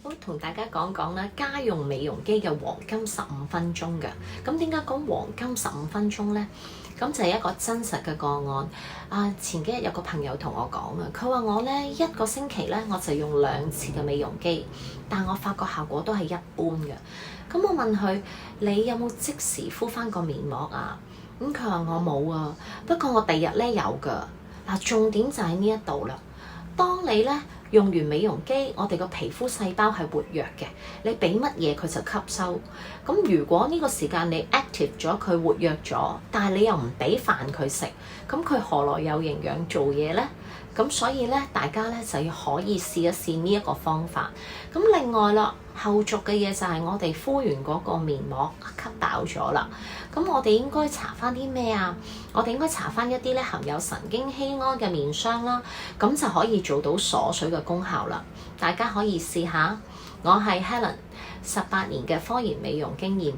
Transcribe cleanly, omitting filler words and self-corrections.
好，同大家講講啦，家用美容機嘅黃金15分鐘嘅。咁點解講黃金15分鐘呢？咁就係一個真實嘅個案。前幾日有個朋友同我講啊，佢話我呢一個星期呢，我就用2次嘅美容機，但我發覺效果都係一般嘅。咁我問佢：你有冇即時敷翻個面膜啊？咁佢話我冇啊，不過我第日呢有㗎。重點就喺呢一度啦。當你咧用完美容機，我哋個皮膚細胞係活躍嘅，你俾乜嘢佢就吸收。咁如果呢個時間你 active 咗佢活躍咗，但係你又唔俾飯佢食，咁佢何來有營養做嘢呢？咁所以咧，大家咧就要可以試一試呢一個方法。咁另外啦，後續嘅嘢就係我哋敷完嗰個面膜吸飽咗啦。咁我哋應該搽翻啲咩啊？我哋應該搽翻一啲咧含有神經酰胺嘅面霜啦，咁就可以做到鎖水嘅功效啦。大家可以試下。我係 Helen，18年嘅科研美容經驗。